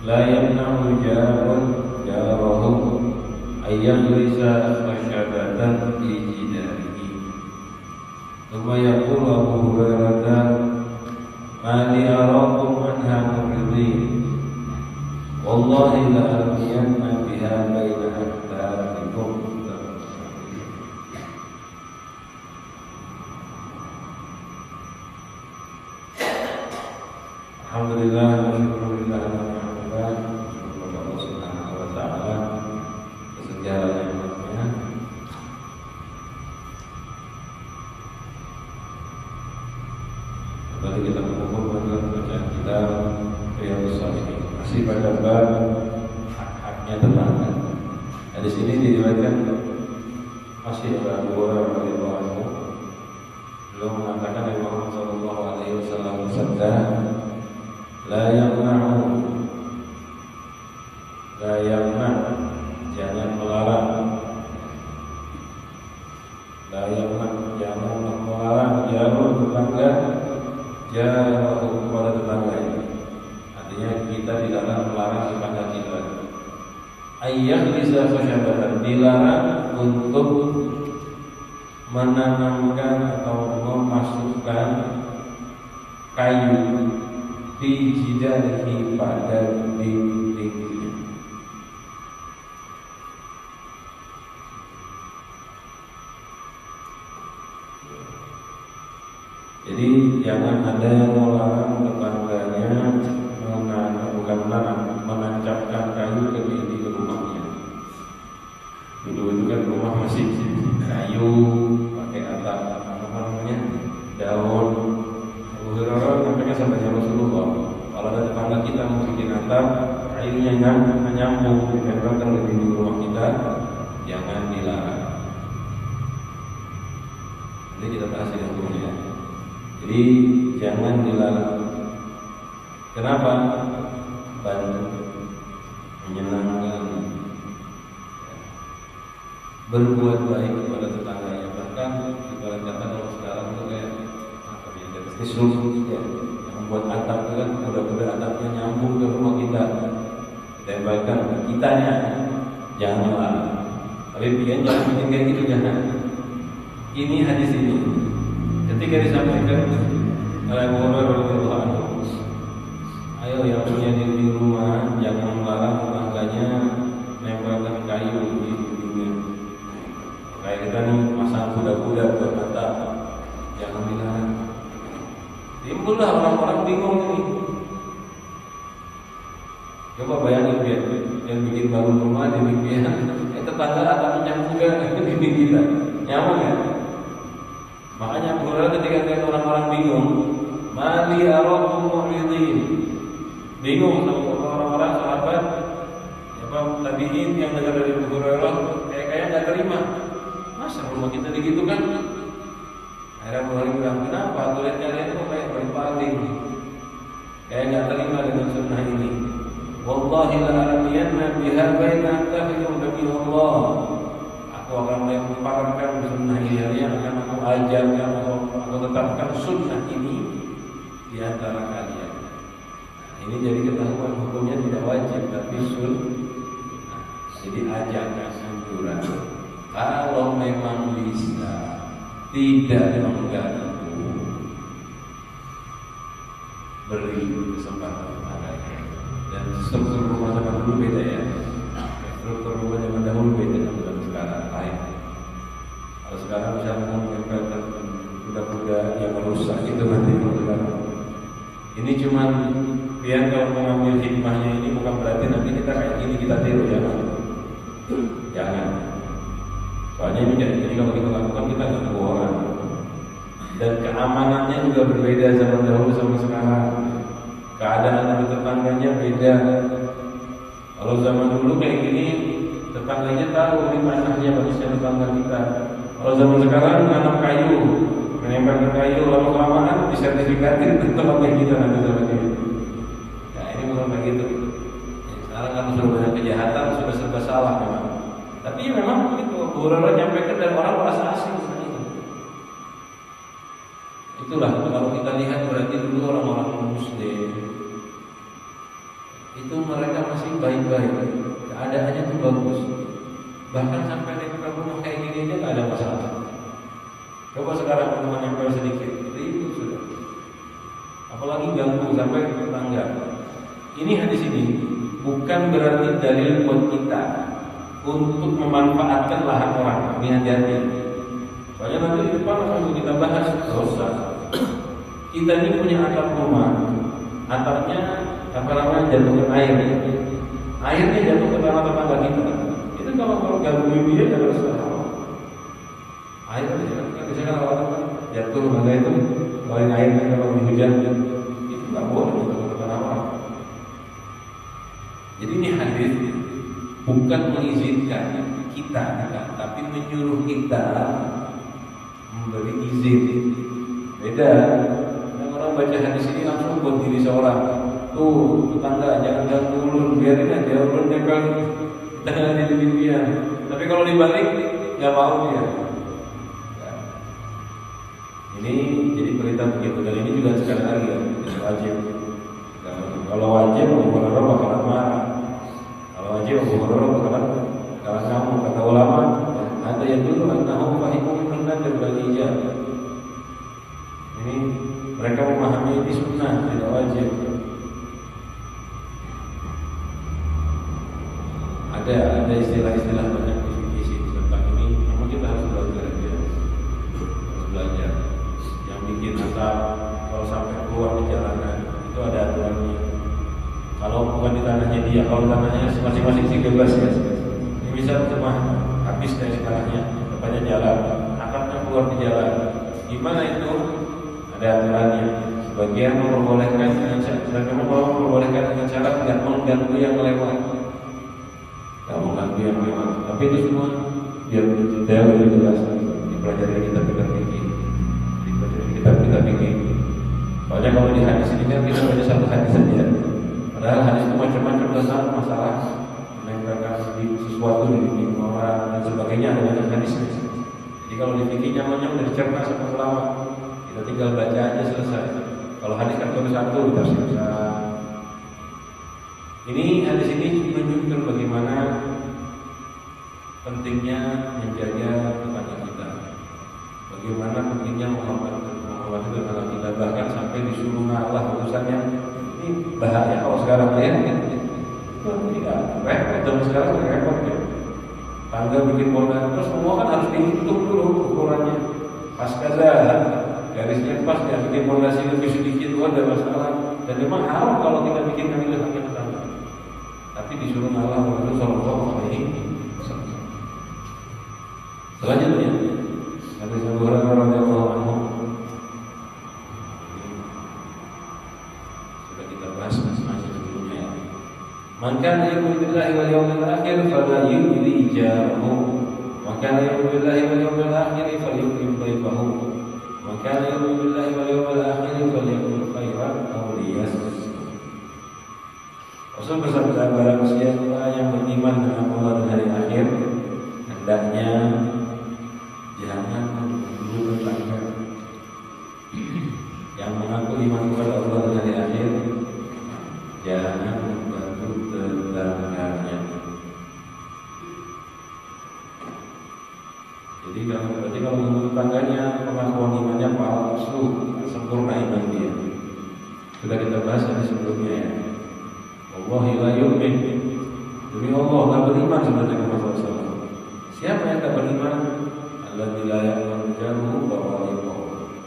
la yamna'u jarun jarahu ayyaghrisa khashabatan fi jidarihi. Thumma yaqulu Abu Hurairah ma li arakum anha muridin wallahi la armiyanna biha baina aktarikum. Alhamdulillah wa syukurillah alhamdulillah kepada Allah Subhanahu wa taala segala nikmatnya. Kembali kita mengumpul pada bacaan kita Riyadhus Shalihin. Masih pada bab hak-haknya tetangga. Nah, di sini diriwayatkan masih oleh Abu Hurairah radhiyallahu anhu. Beliau mengatakan Nabi Muhammad sallallahu alaihi wasallam bersabda, La yamna'u jangan melarang. La yamna' jangan melarang jarum tetangga jauh kepada tetangganya. Artinya kita dilarang melarang tetangga kita. Ayat bisa khashabatan, dilarang untuk menanamkan atau memasukkan kayu fi jidarihi pada dindingnya. Jadi jangan ada yang melarang tetangganya menancapkan kayu ke dinding rumahnya. Dulu itu kan rumah masih kayu pakai atap apa namanya daun. Abu Hurairah sampaikan sampai Rasulullah, kalau ada tetangga kita mau bikin atap, kayunya nyambung ditempelkan di dinding rumah kita, jangan dilarang. Jadi kita bahas ini dulu ya. Jadi jangan dilarang. Kenapa? Bantu, menyenangkan, berbuat baik kepada tetangganya. Bahkan ibarat kata kalau sekarang itu kayak disrupsi ya, yang membuat atap itu kan mudah-mudahan atapnya nyambung ke rumah kita, ditempelkan kitanya, jangan melarang. Tapi pian jangan bikin kayak gitu, jangan. Ini hadis ini ketika disampaikan oleh Abu Hurairah radhiyallahu anhu, ayo yang punya dinding rumah jangan melarang tetangganya menempelkan kayu di dindingnya. Kayak kita nih masang kuda-kuda buat atap, jangan dilarang. Timbullah orang-orang bingung ini. Coba bayangin biar yang bikin bangun rumah di dinding tetangga atau nyambung juga di dinding kita, nyaman ya? Makanya Abu Hurairah ketika lihat orang-orang bingung, mali arakum mu'ridin, bingung sama orang-orang sahabat, apa tabi'in yang dengar dari Abu Hurairah kayak nggak terima, masa rumah kita begitu kan? Akhirnya Abu Hurairah bilang, kenapa? Aku lihat kalian kok kayak berpaling, kayak nggak terima dengan sunnah ini. Wallahi la armiyanna biha baina aktafikum demi Allah. Aku akan melemparkan sunnah ini, akan aku ajarkan atau aku tetapkan sunnah ini di antara kalian. Nah, ini jadi ketahuan hukumnya tidak wajib tapi sunnah. Jadi ajarkan anjuran. Kalau memang bisa tidak mengganggu, beri kesempatan kepadanya. Dan struktur rumah zaman dulu beda ya. Struktur rumah zaman dahulu beda dengan sekarang lain. Kalau sekarang misalnya menempelkan kuda-kuda yang merusak itu nanti kalau sekarang. Ini cuma biar kalau mengambil hikmahnya ini bukan berarti nanti kita kayak gini kita tiru ya. Jangan. Soalnya ini kalau kita lakukan kita nggak ganggu orang. Dan keamanannya juga berbeda zaman dahulu sama sekarang. Keadaan dari tetangganya beda. Kalau zaman dulu kayak gini, tetangganya tahu ini tanahnya bagusnya tetangga kita. Kalau zaman sekarang nanam kayu, menempelkan kayu lama-lamaan disertifikatin tempat kayak kita nanti zaman ini. Ya ini bukan begitu. Sekarang kan sudah banyak kejahatan, sudah serba salah memang. Tapi memang begitu. Abu Hurairah nyampaikan dan orang merasa asing dengan itu. Itulah kalau kita lihat berarti dulu orang-orang Muslim itu mereka yang baik, keadaannya tuh bagus. Bahkan sampai nempel rumah kayak gini aja nggak ada masalah. Coba sekarang rumah nempel sedikit, ribut sudah. Apalagi ganggu sampai ke tetangga. Ini hadis ini bukan berarti dalil buat kita untuk memanfaatkan lahan orang. Ini hati-hati. Soalnya nanti di depan akan kita bahas dosa. Kita ini punya atap rumah, atapnya apa jatuh ke air. Airnya jatuh ke tanah tetangga kita. Itu kalau ganggu dia jangan salah. Air bisa kan kalau jatuh tetangga itu keluarin airnya kalau hujan itu nggak boleh jatuh ke tanah orang. Jadi ini hadis bukan mengizinkan kita, tapi menyuruh kita memberi izin. Beda. Yang orang baca hadis ini langsung buat diri seorang. Tuh tetangga jangan ganggu ulun, biarin aja ulun nempel tangannya di dia. Tapi kalau dibalik nggak mau dia. Ini jadi berita begitu, dan ini juga sekali lagi ya, wajib. Kalau wajib Abu Hurairah bakalan marah. Kalau wajib Abu Hurairah bakalan kamu kata ulama, ada yang dulu annahu fahimun sunnah dan ijab. Ini mereka memahami ini sunnah, tidak wajib. Ada istilah-istilah banyak di sini tentang ini. Namun kita harus belajar ya. Harus belajar. Yang bikin asal kalau sampai keluar di jalanan itu ada aturannya. Kalau bukan di tanahnya dia, kalau tanahnya masing-masing sih bebas ya. Ini bisa cuma habis dari tanahnya, depannya jalan, atapnya keluar di jalan. Gimana itu? Ada aturannya. Sebagian memperbolehkan dengan syarat tidak mengganggu yang lewat. Tidak mengganggu yang lewat. Tapi itu semua biar detail dan jelas dipelajari kita pikir. Kita pikir. Soalnya kalau di hadis ini kan kita baca satu hadis saja. Padahal hadis itu macam-macam tentang masalah menempelkan sesuatu di dinding orang dan sebagainya ada banyak hadis. Jadi kalau dipikir nyamannya udah dicerna sama ulama, kita tinggal baca aja selesai. Kalau hadis kan satu kita selesai. Ini hadis ini menunjukkan bagaimana pentingnya menjaga tetangga kita, bagaimana pentingnya menghormati tetangga kita, bahkan sampai disuruh ngalah urusannya. Ini bahaya kalau sekarang ya. Tidak repot, dan sekarang repot ya. Tangga bikin bola, terus semua kan harus dihitung dulu ukurannya. Pas kaza, garisnya pas ya, bikin fondasi lebih sedikit itu ada masalah. Dan memang haram kalau kita bikin kami hanya tetangga. Tapi disuruh ngalah Rasul sallallahu alaihi wasallam. Selanjutnya, hadis Abu Hurairah radhiyallahu anhu. Sudah kita bahas masing-masing sebelumnya. Man kana yu'minu billahi wal yawmil akhir fala yu'li jarahu. Man kana yu'minu billahi wal yawmil akhir falyukrim dhayfahu. Man kana yu'minu billahi wal yawmil akhir falyakul khairan aw liyasmut. Rasul bersabda, barang siapa yang beriman dengan Allah dan hari akhir, hendaknya jangan membunuh tetangga. Yang mengaku iman kepada Allah dan hari akhir, jangan membantu tetangganya. Jadi kalau membantu tetangganya, pengakuan imannya palsu, sempurna iman dia. Sudah kita bahas tadi sebelumnya ya. Wallahi la yu'min. Demi Allah tak beriman sebenarnya kepada Rasulullah. Siapa yang tak beriman? Alladzi la ya'lamu jaruhu wa walihi.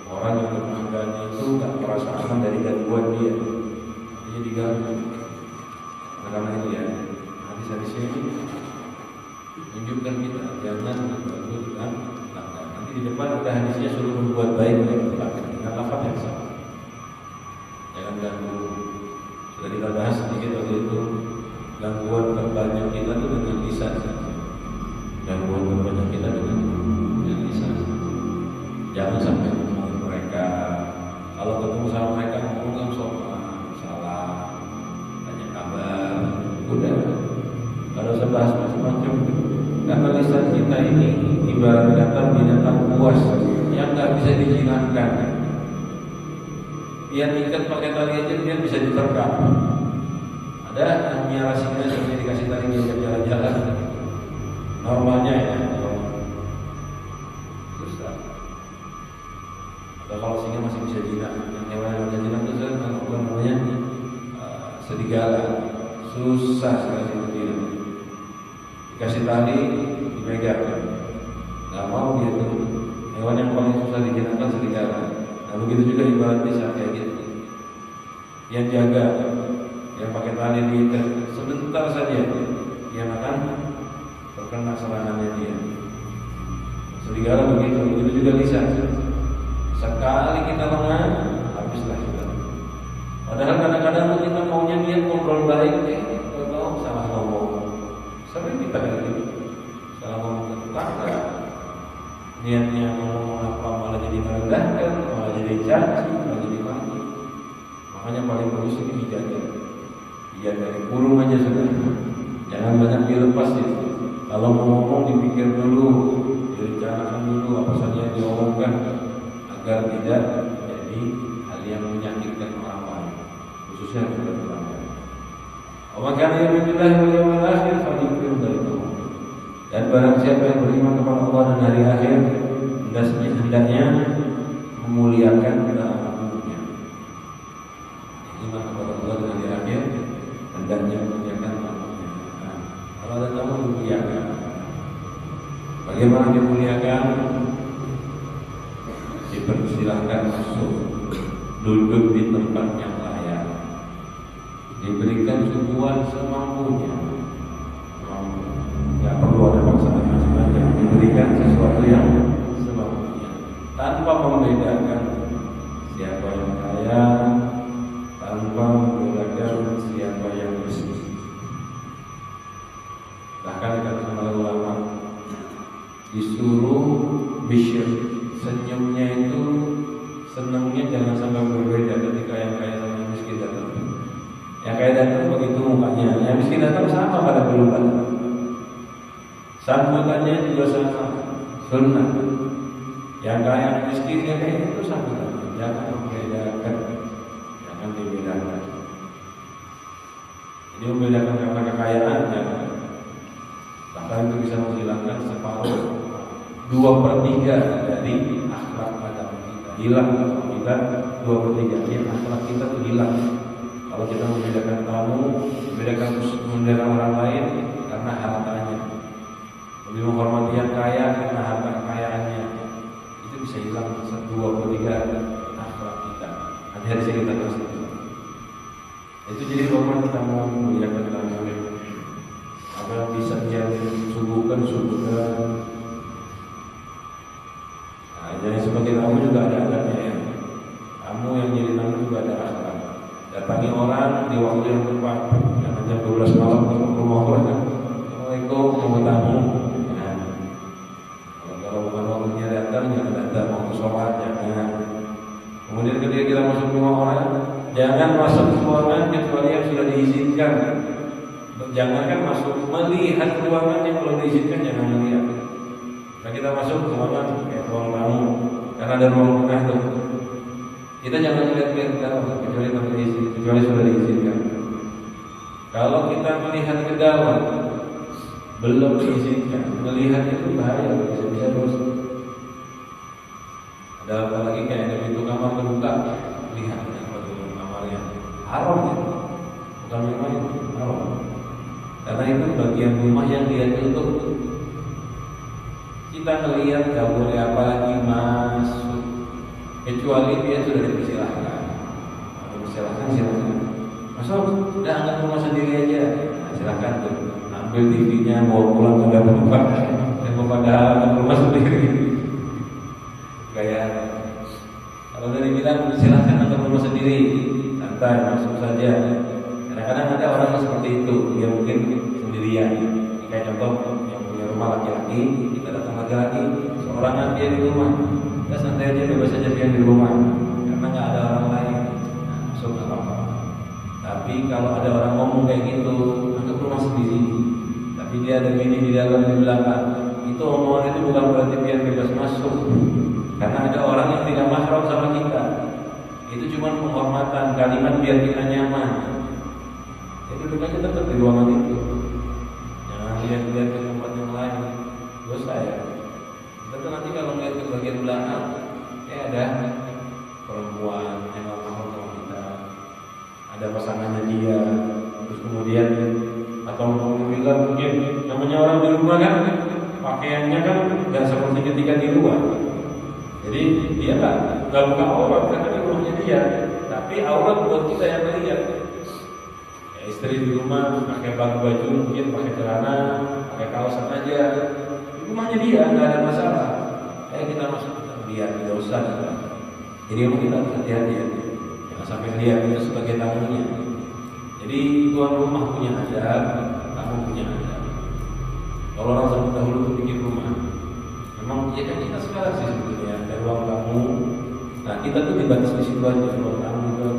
Orang yang tetangganya itu tak merasa aman dari gangguan dia. Dia diganggu. Karena itu ya, hadis-hadis ini menunjukkan kita jangan mengganggu tetangga. Nanti di depan ada hadisnya suruh berbuat baik dengan tetangga dengan lafaz yang sama. Jangan ganggu. Sudah kita bahas sedikit waktu itu, gangguan terbanyak kita itu dengan lisan. Gangguan terbanyak kita dengan lisan. Jangan sampai ngomongin mereka. Kalau ketemu sama mereka ngomong sopan, salah, tanya kabar, udah. Kalau sebahas macam-macam. Karena lisan kita ini ibarat kata binatang buas yang nggak bisa dijinakkan. Dia ikat pakai tali aja dia bisa diterkam. Ada Ada narasinya seperti dikasih tadi diajak jalan-jalan. Normalnya ya, susah. Kalau singa masih bisa jinak, yang hewan yang jinak itu apa namanya? Serigala. Susah sekali dia. Dikasih tali, dipegang. Nggak mau dia tuh. Hewan yang paling susah dijinakkan serigala. Nah begitu juga ibarat bisa kayak gitu. Yang jaga, yang pakai tali diikat sebentar saja, dia akan terkena serangannya dia. Serigala begitu juga bisa. Sekali kita lengah, habislah kita. Padahal kadang-kadang kita maunya dia ngobrol baik, tahu salah ngomong. Sering kita kayak gitu, salah ngomong ke tetangga. Niatnya ngomong apa malah jadi merendahkan, malah jadi caci, malah jadi maki. Makanya paling bagus ini dijaga. Dia dari kurung aja sudah. Jangan banyak dilepas ya. Kalau mau ngomong dipikir dulu, direncanakan dulu apa saja yang diomongkan agar tidak jadi hal yang menyakitkan orang lain, khususnya kepada tetangga. Maka yang billahi wal yawmil akhir falyukrim bainakum. Dan barang siapa yang beriman kepada Allah dan hari akhir, hendaknya memuliakan tamunya. Iman kepada Allah dan hari akhir, hendaknya memuliakan tamunya. Kalau ada tamu dimuliakan. Bagaimana dimuliakan? Dipersilahkan masuk, duduk di tempat yang layak, diberikan suguhan semampunya. Tidak perlu ada paksaan macam-macam, diberikan sesuatu yang semampunya, tanpa membedakan siapa yang kaya, tanpa membedakan siapa yang miskin. Bahkan dikatakan oleh ulama, disuruh bisyir, senyumnya itu senangnya jangan sampai berbeda ketika yang kaya sama yang miskin datang. Yang kaya datang begitu mukanya, yang miskin datang sama pada berubat. Sambutannya juga sama, sunnah. Yang kaya yang miskin ya kayak itu sambutannya, jangan membedakan, jangan dibedakan. Ini membedakan karena kekayaan ya. Bahkan itu bisa menghilangkan separuh 2/3 dari akhlak agama kita. Hilang kalau kita 2/3 dari akhlak kita itu hilang. Kalau kita membedakan tamu, membedakan orang lain karena hartanya, lebih menghormati yang kaya karena harta kekayaannya, itu bisa hilang 2/3 akhlak kita. Hati-hati saya kita terus itu jadi hormat kita mau memuliakan tamu. Apa yang bisa dia suguhkan. Nah, jadi sebagai tamu juga ada adabnya ya. Tamu yang jadi tamu juga ada akhlak. Datangi orang di waktu yang tepat, jangan jam 12 malam ke rumah orang kan. Assalamualaikum, mau tamu. Nah, kalau bukan waktunya datang, jangan datang waktu sholat, jangan. Kemudian ketika kita masuk rumah orang, jangan masuk ke ruangan kecuali yang sudah diizinkan. Jangankan masuk, melihat ruangan yang kalau diizinkan jangan melihat. Nah, kita masuk ke ruangan kayak ruang tamu, karena ada ruang tengah tuh. Kita jangan lihat-lihat ke dalam kecuali kalau diizinkan, kecuali sudah diizinkan. Kalau kita melihat ke dalam belum diizinkan, melihat itu bahaya, bisa dosa. Ada apa lagi kayak ada pintu kamar terbuka, lihat pintu kamarnya haram ya, bukan main-main, haram. Karena itu bagian rumah yang dia tutup. Kita melihat gak boleh apa lagi masuk, kecuali dia sudah dipersilahkan. Silakan. Masuk, udah angkat rumah sendiri aja. Nah, silakan tuh, ambil TV-nya, bawa pulang udah berubah. Dan padahal angkat rumah sendiri. Kayak kalau dari bilang silakan angkat rumah sendiri, santai masuk saja. Kadang-kadang ada orang yang seperti itu, dia mungkin sendirian. Kayak contoh yang punya rumah laki-laki, kita datang laki-laki, seorangan dia di rumah, kita santai aja, bebas saja dia di rumah, karena nggak ada orang lain. Nah, masuk nggak apa-apa. Tapi kalau ada orang ngomong kayak gitu, anggap rumah sendiri. Tapi dia ada bini di dalam di belakang, itu omongan itu bukan berarti biar bebas masuk, karena ada orang yang tidak mahram sama kita. Itu cuma penghormatan, kalimat biar kita nyaman. duduk aja tetap di ruangan itu. Jangan lihat-lihat ke tempat yang lain. Dosa ya. Kita tuh nanti kalau lihat ke bagian belakang, ada perempuan yang ngomong sama kita, ada pasangannya dia, terus kemudian atau mungkin namanya orang di rumah kan pakaiannya kan nggak seperti ketika di luar. Jadi dia nggak buka aurat karena di rumahnya dia, tapi aurat buat kita yang melihat. Ya, istri di rumah pakai baju mungkin pakai celana, pakai kaosan aja, di rumahnya dia nggak ada masalah. Kita masuk kita lihat tidak usah. Jadi kita harus hati-hati ya, jangan sampai lihat itu sebagai tamunya. Jadi tuan rumah punya adab, kamu punya adab. Kalau orang zaman dahulu itu bikin rumah, memang ya kan kita sekarang sih sebetulnya ada ruang tamu. Nah kita tuh dibatasi di situ aja ruang tamu itu.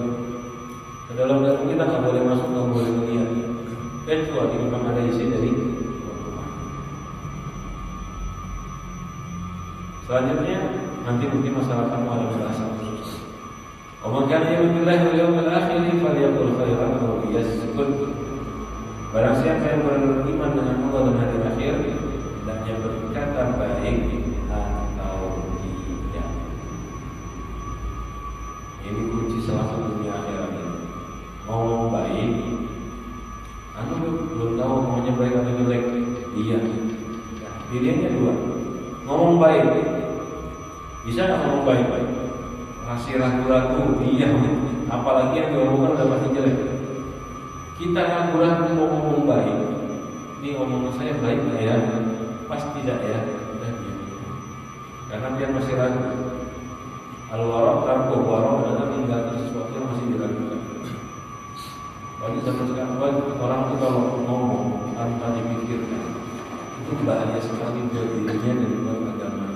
Ke dalam tamu kita nggak boleh masuk, nggak boleh melihat. Kecuali memang ada isi dari tuan rumah. Selanjutnya nanti mungkin masalah kamu ada bahasa khusus. Wa man kana yu'minu billahi wal yawmil akhir falyaqul khairan aw liyasmut. Barang siapa yang beriman dengan Allah dan hari akhir, hendaknya berkata baik atau tidak. Ini kunci selamat dunia akhirat ini. Ngomong baik, anu belum tahu ngomongnya baik atau jelek, dia. Ya, pilihannya dua. Ngomong baik, bisa nggak ngomong baik-baik? Masih ragu-ragu, diam. Apalagi yang diomongkan udah pasti jelek. Kita ragu-ragu mau ngomong baik. Ini omongan saya baik nggak ya? Pas tidak ya? Udah diam. Karena dia masih ragu. Al-waraq tarku waraq adalah meninggalkan sesuatu yang masih diragukan. Wajib zaman sekarang orang itu kalau ngomong tanpa dipikirkan itu bahaya sekali buat dirinya dan buat agama.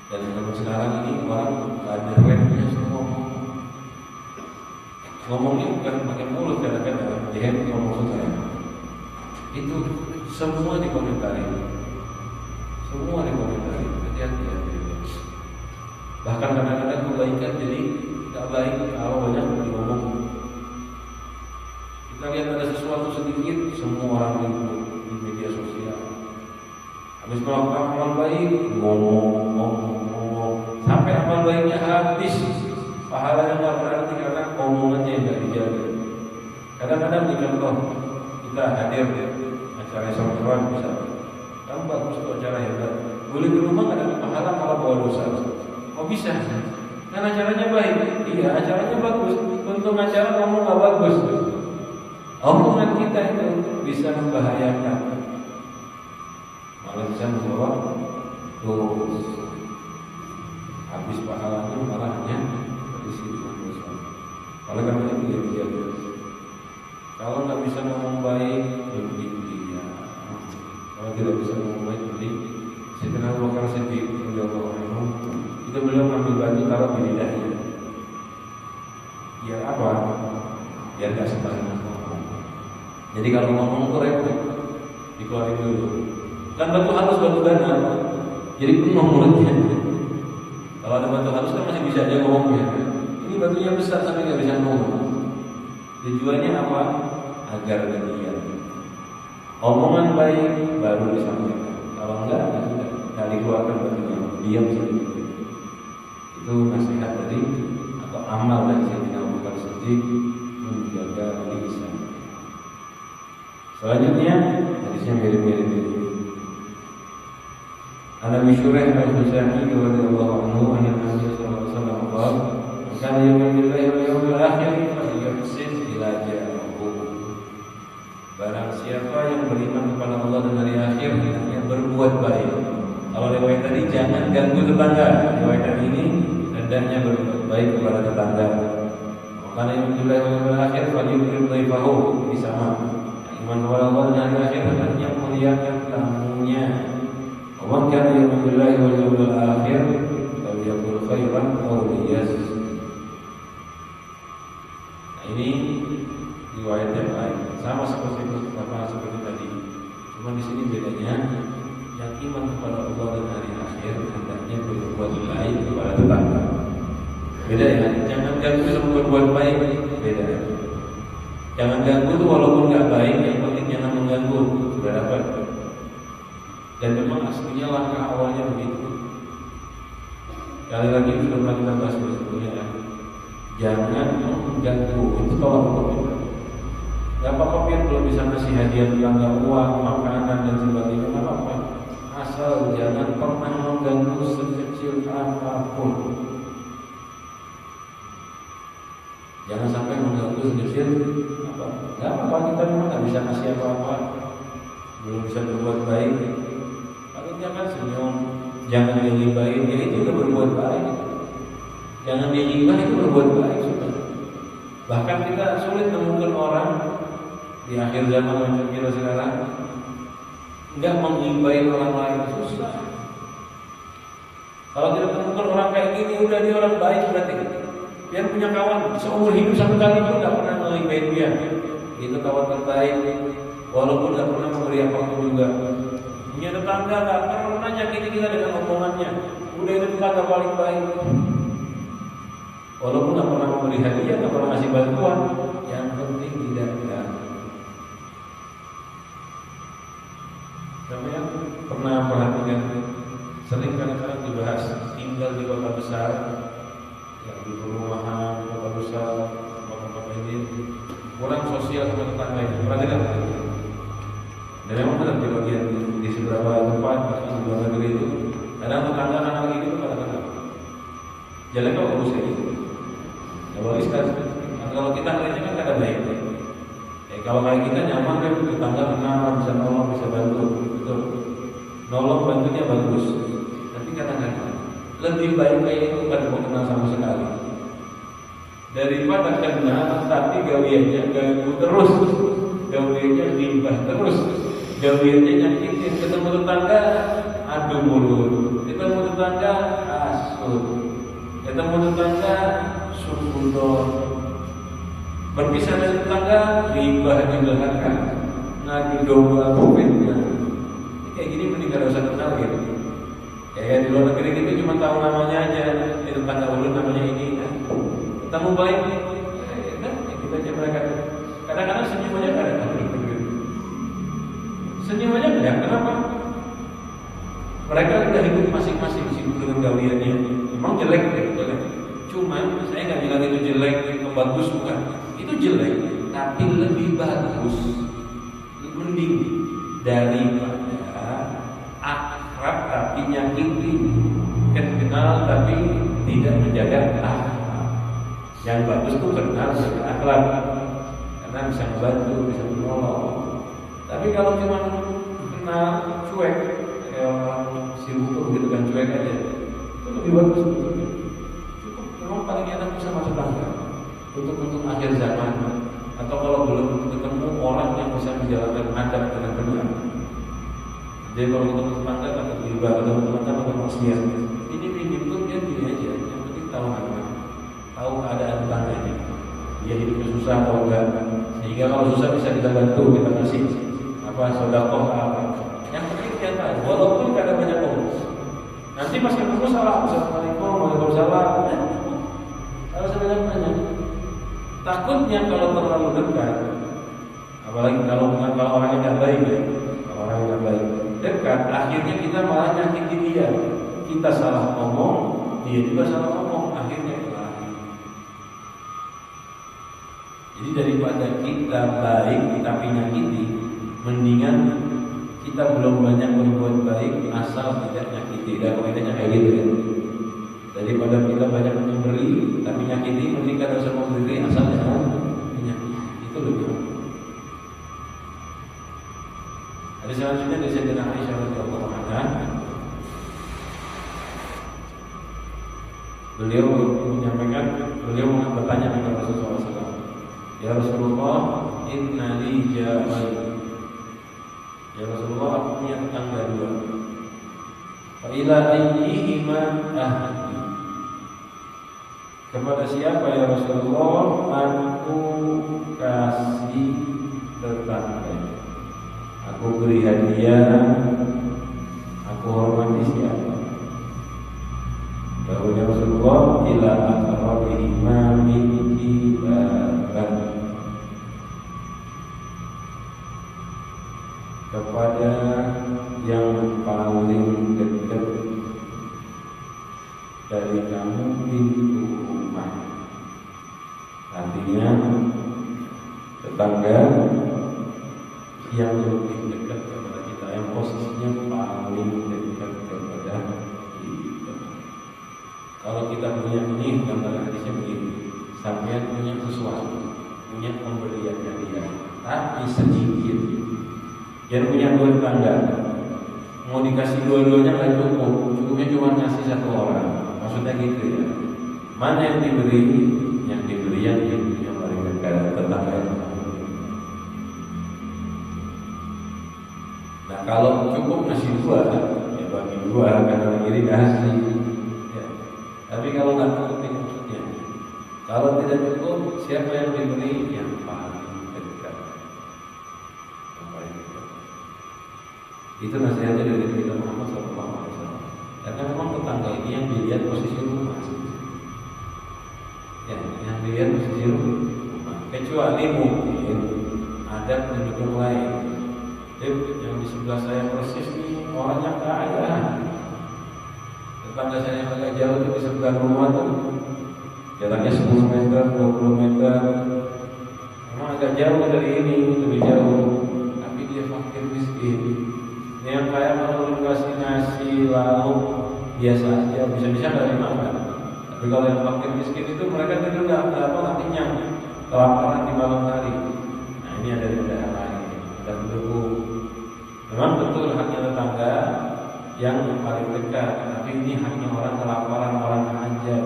Dan zaman sekarang ini orang ada remnya semua ngomongnya bukan pakai mulut kadang-kadang dia ngomong suka itu semua dikomentari, hati-hati ya. Bahkan kadang-kadang kebaikan jadi tidak baik kalau banyak ngomong. Kita lihat ada sesuatu sedikit semua orang ribut di media sosial. Habis melakukan amal baik ngomong sampai amal baiknya habis, pahalanya nggak berarti karena omongannya yang nggak dijaga. Kadang-kadang di contoh kita hadir acara sholat misalnya, kamu bagus tuh acara hebat, boleh di rumah nggak dapat pahala malah bawa dosa. Kok bisa? Kan acaranya baik, iya acaranya bagus, untung acara ngomong nggak bagus. Omongan kita itu bisa membahayakan, malah bisa membawa dosa. Habis pahalanya malah hanya berisi dengan dosa. Oleh karena itu dia dijaga. Kalau nggak bisa ngomong baik, lebih dia. Kalau tidak bisa ngomong baik, lebih. Sayyidina Abu Bakar Siddiq radhiyallahu anhu itu beliau mengambil batu taruh di lidahnya. Biar apa? Biar nggak sembarangan ngomong. Jadi kalau ngomong itu repot, dikeluarin dulu. Kan batu halus, batu gana, jadi penuh mulutnya. Kalau ada batu halus kan masih bisa aja ngomongnya. Ini batunya besar sampai nggak bisa ngomong. Tujuannya apa? Agar dia omongan baik baru disampaikan. Kalau enggak, tidak dikeluarkan batunya. Diam saja. Itu nasihat dari atau amal dari Sayyidina Abu Bakar Siddiq menjaga lisan. Selanjutnya hadisnya mirip-mirip ini. An Abi Shuraih al-Khuzai radhiyallahu anhu anna Nabi sallallahu alaihi wasallam qala kana yu'minu billahi wal yawmil akhir falyuhsin ila jarahu. Barang siapa yang beriman kepada Allah dan hari akhir hendaknya berbuat baik. Kalau riwayat tadi jangan ganggu tetangga, riwayat ini hendaknya berbuat baik kepada tetangga. Kana yu'minu billahi wal yawmil akhir falyukrim dhaifahu, ini sama. Iman kepada Allah dan hari akhir hendaknya muliakan tamunya. Wa man kana yu'minu billahi wal yawmil akhir falyaqul khairan aw liyasmut. Nah ini riwayat yang lain sama seperti tadi. Cuma di sini bedanya yang iman kepada Allah dan hari akhir hendaknya berbuat baik kepada tetangga. Beda ya, jangan ganggu sama berbuat baik, beda. Jangan ganggu tuh walaupun nggak baik, yang penting jangan mengganggu. Sudah dapat. Dan memang aslinya langkah awalnya begitu. Sekali lagi sudah pernah kita bahas sebelumnya. Jangan mengganggu, itu tolak ukur. Gak apa-apa biar belum bisa ngasih hadiah belanja uang, makanan dan sebagainya, gak apa-apa. Asal jangan pernah mengganggu sekecil apapun. Jangan sampai mengganggu sekecil apa. Gak apa-apa, kita memang gak bisa ngasih apa-apa, belum bisa berbuat baik. Paling jangan senyum, jangan diribain, ya itu udah berbuat baik. Jangan diribah, itu berbuat baik sudah. Bahkan kita sulit menemukan orang di akhir zaman macam kita sekarang enggak menggibain orang lain, susah. Kalau kita temukan orang kayak gini, udah dia orang baik berarti. Dia punya kawan seumur hidup satu kali pun enggak pernah menggibain dia. Itu kawan terbaik, walaupun enggak pernah memberi apa-apa juga. Punya tetangga enggak pernah nyakitin kita dengan omongannya. Udah itu tetangga paling baik. Walaupun enggak pernah memberi hadiah, enggak pernah ngasih bantuan, yang penting tidak ganggu. Namanya pernah perhatikan, sering kadang-kadang dibahas tinggal di kota besar, yang di perumahan, kota besar, kota ini kurang sosial sama tetangganya. Perhatikan. Dan memang benar di bagian di beberapa tempat, bahkan di luar negeri itu, kadang tetangga anak lagi itu kadang-kadang jalan kau urus kayak gitu. Ya bagus kan? Kalau kita ngeliatnya kan kadang baik. Kalau kayak kita nyaman kan tetangga kenal, bisa nolong, bisa bantu, betul. Nolong bantunya bagus. Tapi kadang-kadang lebih baik kayak itu kan mau kenal sama sekali. Daripada kenal tapi gawiannya ganggu terus, gawiannya limbah terus, gawiannya nyakitin. Ketemu tetangga adu mulut, ketemu tetangga asut, ketemu tetangga sukudon. Berpisah dari tetangga, ribah di belakang, ngadu domba profitnya. Kayak gini mending gak usah kenal gitu. Kayak di luar negeri kita cuma tahu namanya aja, di tetangga ulun namanya ini. Ketemu baik, kita aja mereka. Kadang-kadang senyum aja kadang senyum aja enggak, kenapa? Mereka udah hidup masing-masing sibuk dengan gawiannya. Memang jelek. Cuman saya nggak bilang itu jelek, itu bagus, bukan. Itu jelek, tapi lebih bagus, mending daripada akrab tapi nyakitin, kenal tapi tidak menjaga akhlak. Yang bagus tuh kenal dengan akhlak, karena bisa membantu, bisa menolong. Tapi kalau cuma kenal cuek, kayak orang sibuk gitu kan, cuek aja, itu lebih bagus. Memang paling enak bisa masuk tangga untuk akhir zaman, atau kalau belum ketemu orang yang bisa menjalankan adab dengan benar. Jadi kalau ketemu tetangga atau tiba ketemu tetangga atau maksiat, ini minim tuh dia gini aja, yang penting tahu nama, tahu keadaan tetangganya, dia hidupnya susah atau enggak, sehingga kalau susah bisa kita bantu, kita kasih apa sedekah apa. Yang penting dia tahu, walaupun tidak ada banyak urus. Nanti pas ketemu salah, assalamualaikum, waalaikumsalam. Kalau sebenarnya takutnya kalau terlalu dekat, apalagi kalau orangnya nggak baik ya, kalau orangnya nggak baik dekat, akhirnya kita malah nyakitin dia. Kita salah ngomong, dia juga salah ngomong, akhirnya kelahi. Jadi daripada kita baik tapi nyakiti, mendingan kita belum banyak berbuat baik asal tidak nyakiti. Dan kaidahnya kayak gitu kan. Daripada kita banyak memberi tapi nyakiti, mending kita usah memberi asal jangan menyakiti. Itu lebih baik. Ada selanjutnya dari Sayyidatina Aisyah radhiyallahu anha. Beliau menyampaikan, beliau bertanya kepada Rasulullah SAW, ya Rasulullah, inna li jamal. Ya Rasulullah, aku punya tetangga dua. Fa ila ayyihima ahdi. Kepada siapa ya Rasulullah aku kasih tetangga? Aku beri hadiah, aku hormati siapa? Jawabnya Rasulullah, ila aqrabihima minki baban. kepada yang paling dekat dari kamu pintu rumah. Artinya tetangga yang lebih dekat kepada kita, yang posisinya paling dekat kepada kita. Kalau kita punya ini, gambar hadisnya begini, sampai punya sesuatu, punya pemberian dari dia, tapi sedikit. Jangan punya dua tetangga, mau dikasih dua-duanya nggak cukup, cukupnya cuma ngasih satu orang. Maksudnya gitu ya. Mana yang diberi? Yang diberi yang paling dekat, tetangga. Nah kalau cukup ngasih dua, ya bagi dua karena lagi dikasih. Ya. Tapi kalau nggak cukup ini maksudnya. Kalau tidak cukup, siapa yang diberi? Yang paling dekat. Yang paling dekat. Itu nasihatnya dari kita Muhammad SAW. Karena memang tetangga ini yang dilihat posisi rumah. Ya, yang dilihat posisi rumah. Kecuali mungkin ada penduduk lain. Yang di sebelah saya persis ini orangnya kaya. Tetangga saya yang agak jauh itu di sebelah rumah tuh jaraknya 10 meter, 20 meter. Memang agak jauh dari ini, lebih jauh. Tapi dia fakir miskin. Yang kaya kalau dikasih nasi lauk biasa aja, bisa-bisa nggak dimakan. Tapi kalau yang fakir miskin itu mereka tidur nggak kenyang, kelaparan di malam hari. Nah ini ada daerah lain, ada penduduk. Memang betul haknya tetangga yang paling dekat, tapi ini haknya orang kelaparan, orang hajat,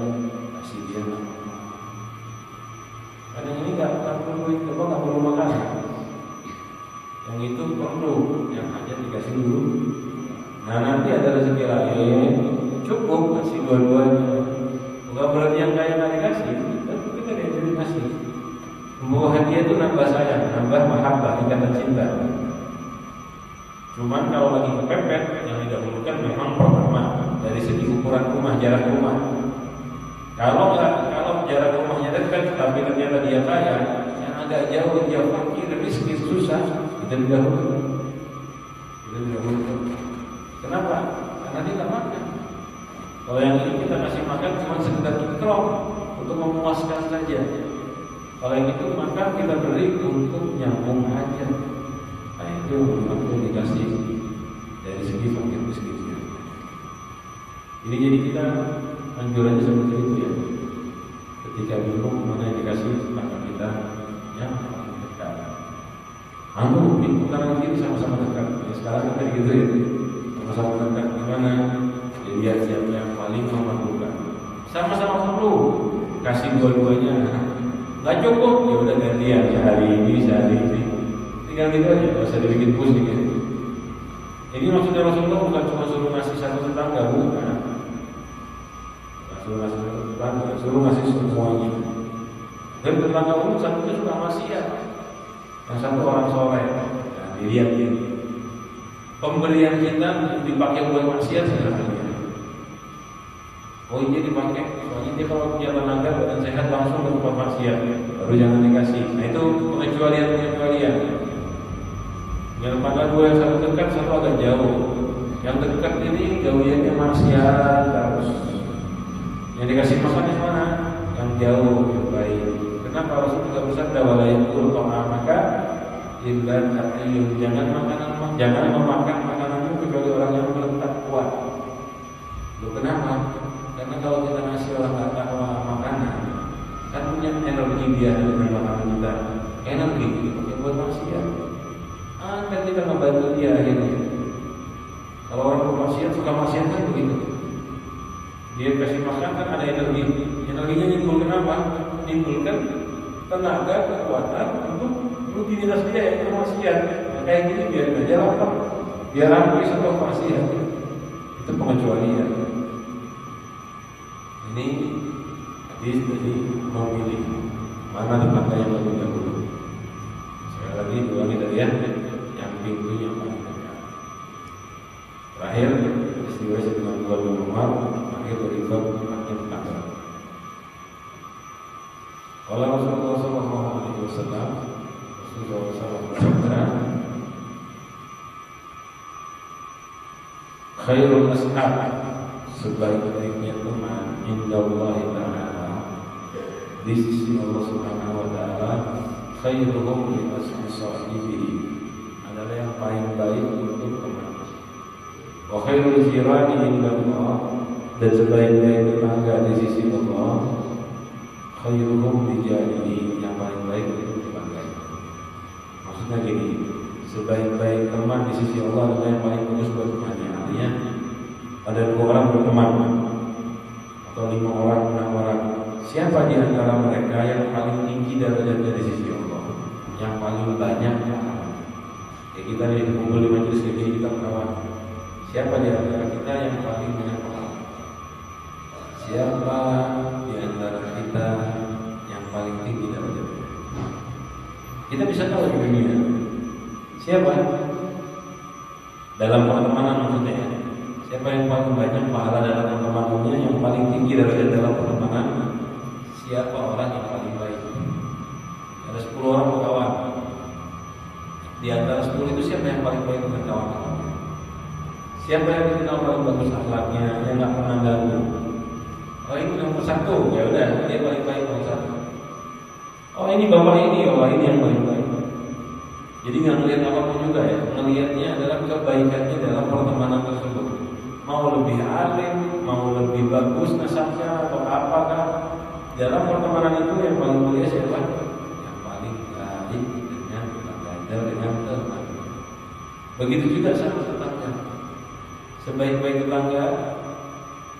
kasih dia makan. Karena ini nggak perlu itu, nggak perlu makan. Yang itu perlu, yang hajat dikasih dulu. Nah nanti ada rezeki lain, cukup kasih dua-duanya. Bukan berarti yang kaya nggak dikasih, tapi kita dia jadi kasih. Membawa hadiah itu nambah sayang, nambah mahabbah, ikatan cinta. Cuman kalau lagi kepepet, yang didahulukan memang pertama dari segi ukuran rumah, jarak rumah. Kalau jarak rumahnya dekat, tapi ternyata dia kaya, yang agak jauh dia fakir, miskin, susah, kita didahulukan. Kenapa? Karena dia nggak makan. Kalau yang ini kita kasih makan cuma sekedar ikrok untuk memuaskan saja. Kalau yang itu makan kita beri untuk nyambung hajat. Nah itu perlu dikasih dari segi fakir miskinnya. Jadi kita anjurannya seperti itu ya. Ketika bingung mana yang dikasih maka kita yang paling dekat. Anu pintu kanan kiri sama-sama dekat. Ya, sekarang kan gitu ya. Sama-sama dekat. Gimana? Ya, lihat siapa yang paling memampukan. Sama-sama perlu kasih dua-duanya. Gak cukup, ya udah gantian sehari ini. Tinggal gitu aja, gak usah dibikin pusing ya. Ini maksudnya Rasulullah bukan cuma suruh ngasih satu tetangga, bukan. Suruh ngasih satu tetangga, suruh ngasih semuanya. Dan tetangga umum satunya suka maksiat. Yang satu orang soleh. Nah, dilihat ini. Pemberian kita dipakai buat maksiat sebenarnya. Oh ini dipakai, soalnya dia kalau punya tenaga badan sehat langsung ke tempat maksiat, baru jangan dikasih. Nah itu pengecualian. Yang pada dua yang satu dekat, satu agak jauh. Yang dekat ini jauhiannya maksiat terus. Yang dikasih makan yang mana? Yang jauh, yang baik. Kenapa Rasul juga bersabda walayakul maka illa taqiyun, jangan memakan makananmu kecuali orang yang bertakwa. Loh kenapa? Karena kalau kita ngasih orang nggak takwa makanan, kan punya energi dia dengan makanan kita, energi dipakai buat maksiat. Kan kita membantu dia akhirnya. Kalau orang bermaksiat suka maksiat kan begitu. Dia kasih makan kan ada energi. Energinya nimbulkan apa? Nimbulkan tenaga, kekuatan untuk rutinitas dia yang bermaksiat. Nah, kayak gini biar aja lapar, biar rampung sebuah maksiat. Itu pengecualian. Ini hadis jadi memilih mana tetangga yang lebih dahulu. Sekali lagi diulangi tadi ya, yang pintunya paling dekat. Terakhir istiwa Sayyidina Abdullah bin Umar akhir dari bab haknya tetangga. Kalau Rasulullah SAW bersabda, khairul ashab, sebaik-baiknya teman indallahi ta'ala, di sisi Allah Subhanahu wa taala, khairuhum li ashabihi, adalah yang paling baik untuk teman. Wa khairul jirani indallah, dan sebaik-baik tetangga di sisi Allah, khairuhum li jarihi, yang paling baik untuk tetangga. Maksudnya gini, sebaik-baik teman di sisi Allah adalah yang paling bagus buat temannya. Artinya ada 2 orang berteman atau 5 orang, 6 orang, siapa di antara mereka yang paling tinggi derajatnya di sisi Allah, yang paling banyak pahala? Ya kita kumpul di majelis ini, kita kawan. Siapa di antara kita yang paling banyak pahala? Siapa di antara kita yang paling tinggi derajatnya? Kita bisa tahu di dunia siapa dalam pertemanan, maksudnya ya. Siapa yang paling banyak pahala dalam pertemanannya, yang paling tinggi derajat dalam pertemanan? Siapa orang yang paling baik? Ada 10 orang berkawan. Di antara 10 itu siapa yang paling baik dengan kawan-kawannya? Siapa yang dikenal paling bagus akhlaknya, yang nggak pernah ganggu? Oh ini nomor 1, ya udah dia paling baik nomor 1. Oh ini bapak ini, oh ini yang paling baik. Jadi nggak ngelihat apapun juga ya, ngelihatnya adalah kebaikannya dalam pertemanan tersebut. Mau lebih alim, mau lebih bagus nasabnya atau apakah, dalam pertemanan itu yang paling mulia siapa? Yang paling baik dengan tetangga, dengan teman. Begitu juga sama tetangga. Sebaik-baik tetangga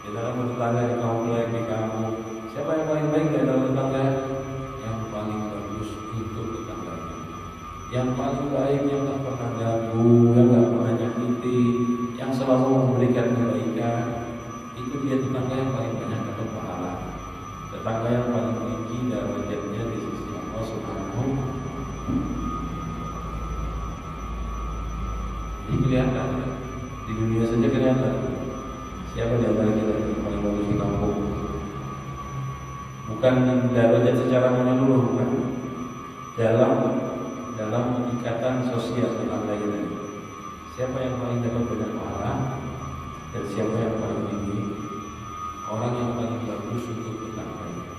di dalam bertetangga di kaum lain, di kamu, siapa yang paling baik di dalam tetangga? Yang paling bagus untuk tetangganya, yang paling baik, yang tak pernah ganggu, yang tak pernah nyakiti, yang selalu memberikan kebaikan. Itu dia tetangga yang paling banyak dapat pahala, tetangga yang paling tinggi derajatnya di sisi Allah Subhanahu. Ini kelihatan di dunia saja, kelihatan siapa di antara kita yang paling bagus di kampung. Bukan derajat secara menyeluruh, bukan. Dalam ikatan sosial tetangga kita. Siapa yang paling dapat banyak pahala dan siapa yang paling tinggi? Orang yang paling bagus untuk tetangganya.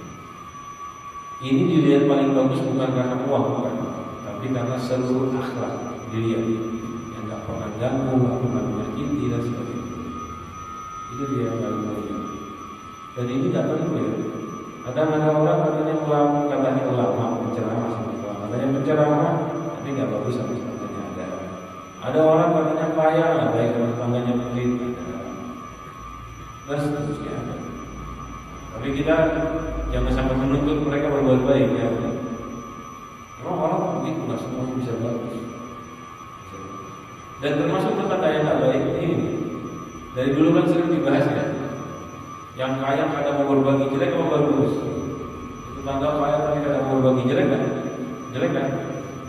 Ini dilihat paling bagus bukan karena uang, bukan, tapi karena seluruh akhlak dilihat, yang nggak pernah ganggu, nggak pernah menyakiti dan sebagainya. Itu dia yang paling mulia. Dan ini nggak perlu ya. Kadang ada orang katanya ulama penceramah, katanya penceramah, tapi nggak bagus sama tetangganya ada. Ada orang katanya kaya, baik sama tetangganya pelit, ada. Dan seterusnya ada. Tapi kita jangan sampai menuntut mereka berbuat baik ya. Memang orang begitu, nggak semuanya bisa bagus. Dan termasuk tetangga yang nggak baik ini. Dari dulu kan sering dibahas ya. Yang kaya kadang mau berbagi jelek atau bagus. Tetangga kaya tapi kadang mau berbagi jelek kan? Jelek kan?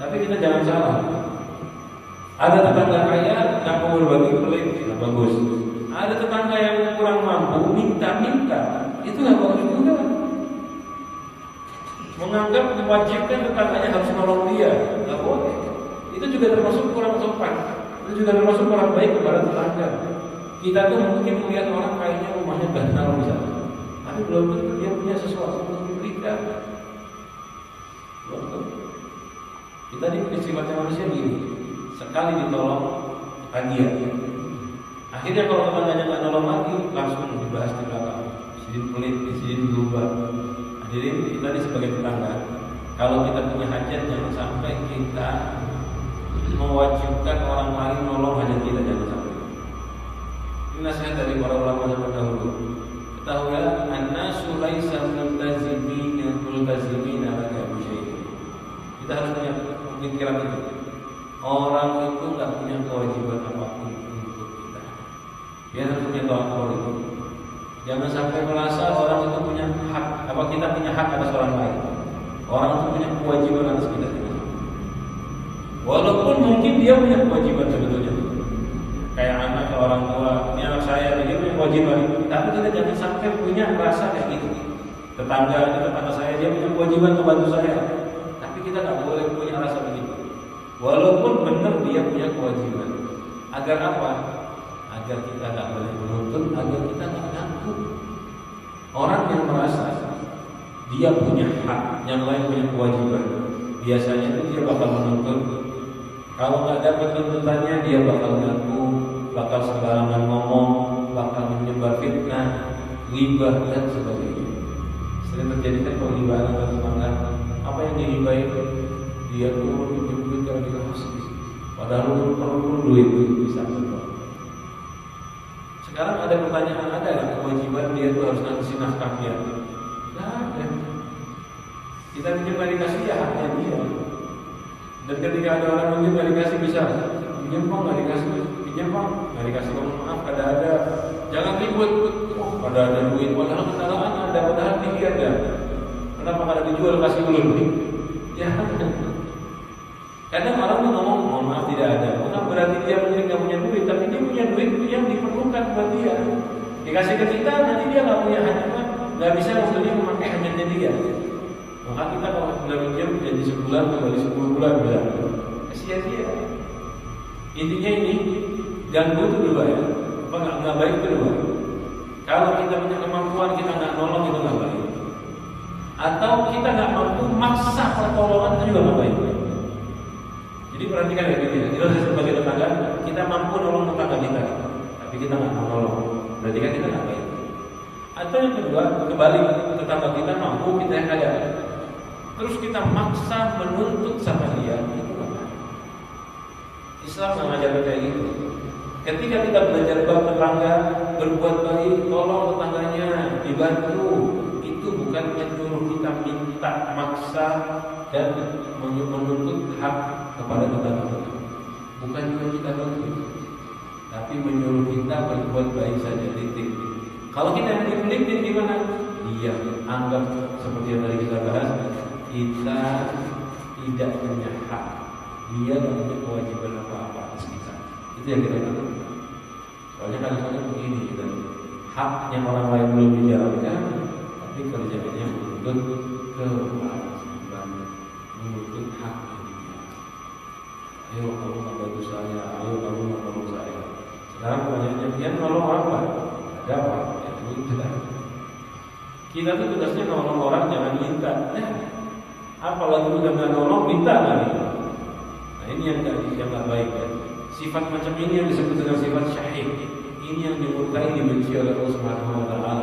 Tapi kita jangan salah. Ada tetangga kaya yang mau berbagi pelit, tidak bagus. Ada tetangga yang kurang mampu minta-minta, itu nggak bagus juga. Menganggap mewajibkan tetangganya harus nolong dia, nggak boleh. Itu juga termasuk kurang sopan. Itu juga termasuk kurang baik kepada tetangga. Kita tuh mungkin melihat orang kayaknya rumahnya bantal misalnya, tapi belum tentu dia punya sesuatu untuk diberikan. Belum tentu. Kita di sifatnya manusia gini, sekali ditolong hadiah. Akhirnya kalau tetangganya nggak nolong lagi, langsung dibahas di belakang. Di sini pelit, di sini berubah. Hadirin, kita di sebagai tetangga, kalau kita punya hajat jangan sampai kita mewajibkan orang lain nolong hajat kita, jangan sampai. Ini nasihat dari para ulama zaman dahulu. Ketahuilah, an-nasu laisa multazimina laka bisyai'in. Kita harus punya pemikiran itu. Orang itu nggak punya kewajiban apapun untuk kita. Dia harus punya tawakal itu. Jangan sampai merasa orang itu punya hak, apa kita punya hak atas orang lain. Orang itu punya kewajiban atas kita. Walaupun mungkin dia punya kewajiban sebetulnya. Kayak anak ke orang tua, ini anak saya, dia punya kewajiban. Tapi kita jangan sampai punya rasa kayak gitu. Tetangga saya, dia punya kewajiban membantu saya. Tapi kita nggak boleh punya rasa begitu. Walaupun benar dia punya kewajiban. Agar apa? agar kita nggak boleh menuntut, agar kita nggak ngantuk. Orang yang merasa dia punya hak, yang lain punya kewajiban, biasanya itu dia bakal menuntut. Kalau nggak dapat tuntutannya, dia bakal ngaku, bakal sembarangan ngomong, bakal menyebar fitnah, ghibah dan sebagainya. Sering terjadi kan kalau ghibah atau tetangga, apa yang digibahin? Dia tuh pinjam duit kalau dikasih, padahal lu perlu duit bisa berapa. Sekarang ada pertanyaan, ada nggak kewajiban dia tuh harus ngasih nafkahnya? Nggak ada. Kita pinjam nggak dikasih ya haknya dia. Dan ketika ada orang pinjam nggak dikasih, bisa pinjam kok nggak dikasih, pinjam kok nggak dikasih, kamu maaf ada. Jangan ribut. Oh, ada duit, padahal kendaraan ada, padahal tinggi ada. Kenapa kada dijual kasih dulu? Ya. Kadang orang ngomong, mohon maaf tidak ada. Bukan berarti dia nggak punya duit, tapi dia punya duit yang diperlukan buat dia. Dikasih ke kita, nanti dia nggak punya hajat, nggak bisa membeli memakai hajatnya dia. Maka kita kalau sudah pinjam jadi sebulan, kembali 10 bulan bilang, sia-sia. Intinya ini, ganggu itu dua ya. Apa nggak baik itu dua. Kalau kita punya kemampuan, kita nggak nolong, itu nggak baik. Atau kita nggak mampu maksa pertolongan, itu juga nggak baik. Jadi perhatikan ya, kita sebagai tetangga, kita mampu nolong tetangga kita, tapi kita nggak mau nolong, berarti kan kita nggak baik. Atau yang kedua, kembali tetangga kita mampu, kita yang kaya, terus kita maksa menuntut sama dia, itu nggak baik. Islam mengajarkan kayak gitu. Ketika kita belajar bab tetangga, berbuat baik, tolong tetangganya, dibantu, itu bukan menyuruh kita minta, maksa dan menuntut hak kepada tetangga kita. Bukan juga kita tuntut, tapi menyuruh kita berbuat baik saja, titik. Kalau kita yang dibeliin gimana? Iya, anggap seperti yang tadi kita bahas, kita tidak punya hak, dia tidak punya kewajiban apa-apa atas kita. Itu yang kita lakukan. Soalnya kadang-kadang begini, kita hak yang orang lain belum dijalankan, tapi kerjanya menuntut kewajiban, menuntut hak dia. Ayo kamu nggak bantu saya, ayo kamu nggak tolong saya. Sekarang pertanyaannya, dia nolong apa? Ada apa? Ya minta. Kita tuh tugasnya nolong orang, jangan minta. Apalagi udah nggak nolong, minta lagi. Nah ini yang nggak baik ya. Sifat macam ini yang disebut dengan sifat syahid. Ini yang dimurkai, dibenci oleh Allah Subhanahu wa Ta'ala.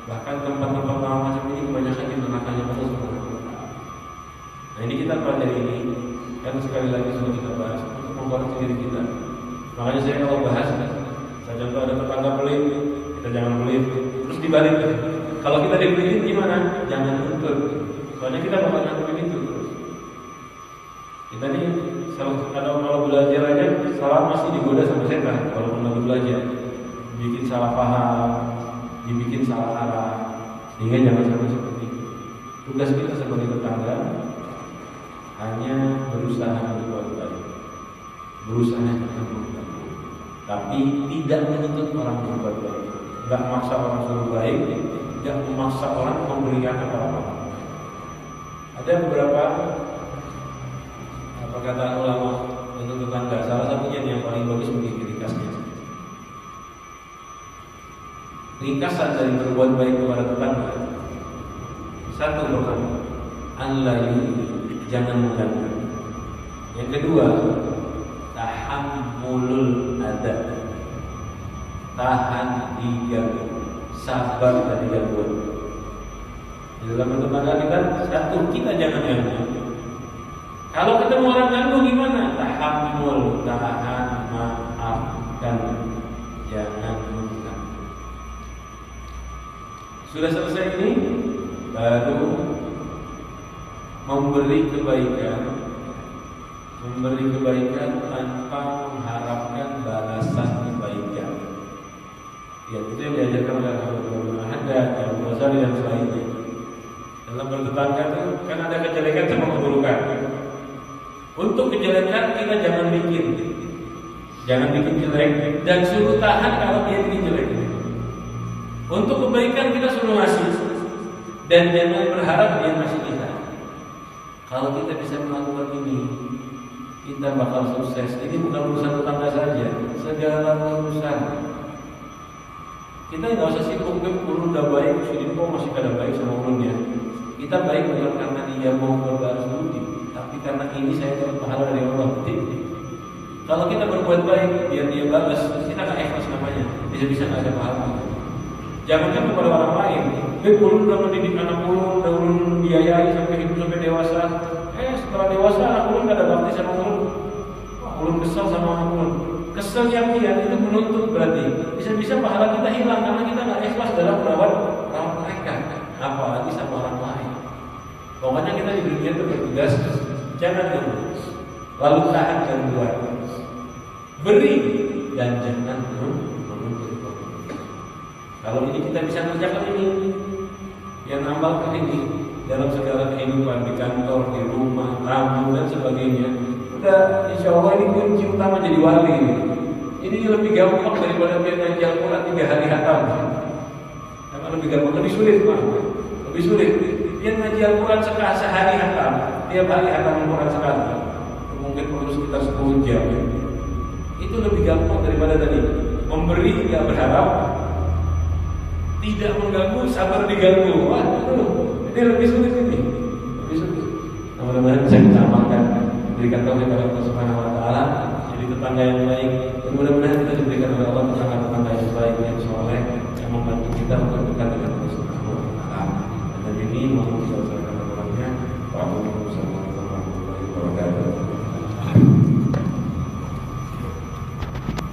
Bahkan tempat-tempat macam ini kebanyakan di nerakanya Allah Subhanahu wa Ta'ala. Nah ini kita pelajari ini, kan sekali lagi sudah kita bahas untuk memperbaiki diri kita. Makanya saya kalau bahas, saya contoh ada tetangga pelit, kita jangan pelit. Terus dibalik, kalau kita dibeliin gimana? Jangan nuntut. Soalnya kita bakal ngantuin itu terus. Kita nih kalau belajar aja salah masih digoda sama setan. Kalau lagi belajar, bikin salah paham, dibikin salah arah, sehingga jangan sampai seperti itu. Tugas kita sebagai tetangga hanya berusaha berbuat baik, berusaha untuk membantu, tapi tidak menuntut orang berbuat baik, tidak memaksa orang suruh baik, tidak memaksa orang memberikan apa-apa. Ada beberapa perkataan ulama untuk tetangga. Salah satunya yang paling bagus begini ringkasnya. Ringkasan dari berbuat baik kepada tetangga. Satu pertama, jangan mengganggu. Yang kedua, tahammulul adab, tahan diganggu, sabar dan digangguan. Di dalam bertetangga kita, satu, kita jangan ganggu. Kalau ketemu orang ganggu gimana? Tahammul, tahan, maafkan, jangan mengganggu. Sudah selesai ini, baru memberi kebaikan tanpa mengharapkan balasan kebaikan. Ya, itu yang diajarkan oleh Al-Haddad, Al-Ghazali dan selainnya. Dalam bertetangga itu kan ada kejelekan sama keburukan. Untuk kejelekan kita jangan bikin jelek dan suruh tahan kalau dia bikin jelek. Untuk kebaikan kita suruh ngasih dan jangan berharap dia ngasih kita. Kalau kita bisa melakukan ini, kita kita bakal sukses. Ini bukan urusan tetangga saja, segala urusan. Kita nggak usah sibuk, ulun udah baik, sini kok masih kada baik sama ulunnya. Kita baik bukan karena dia mau berbalas budi, tapi karena ini saya dapat pahala dari Allah. Kalau kita berbuat baik, biar dia balas, kita nggak ikhlas namanya. Bisa-bisa nggak ada pahala. Jangankan kepada orang lain. Ulun udah mendidik anak ulun, udah ulun biayai sampai hidup sampai dewasa. Setelah dewasa anak ulun nggak ada bakti sama ulun. Ulun kesel sama anak ulun. Kesel yang dia itu menuntut berarti bisa-bisa pahala kita hilang karena kita nggak ikhlas dalam merawat mereka, apalagi sama orang lain. Pokoknya kita di dunia itu bertugas jangan ngeluh, lalu tahan dan buat, beri dan jangan menuntut. Kalau ini kita bisa kerjakan ini, yang amalkan ini dalam segala kehidupan di kantor, di rumah, tamu dan sebagainya. Udah, insya Allah ini kunci utama jadi wali. Ini lebih gampang daripada dia ngaji Al-Quran 3 hari hatam. Karena lebih gampang, lebih sulit Pak. Lebih sulit. Dia ngaji Al-Quran sehari hatam, tiap hari hatam Al-Quran sekali. Mungkin perlu sekitar 10 jam. Itu lebih gampang daripada tadi memberi tidak berharap, tidak mengganggu, sabar diganggu. Wah, ini lebih sulit ini. Lebih sulit. Mudah-mudahan bisa kita amalkan. Berikan taufik kepada Allah Subhanahu wa taala.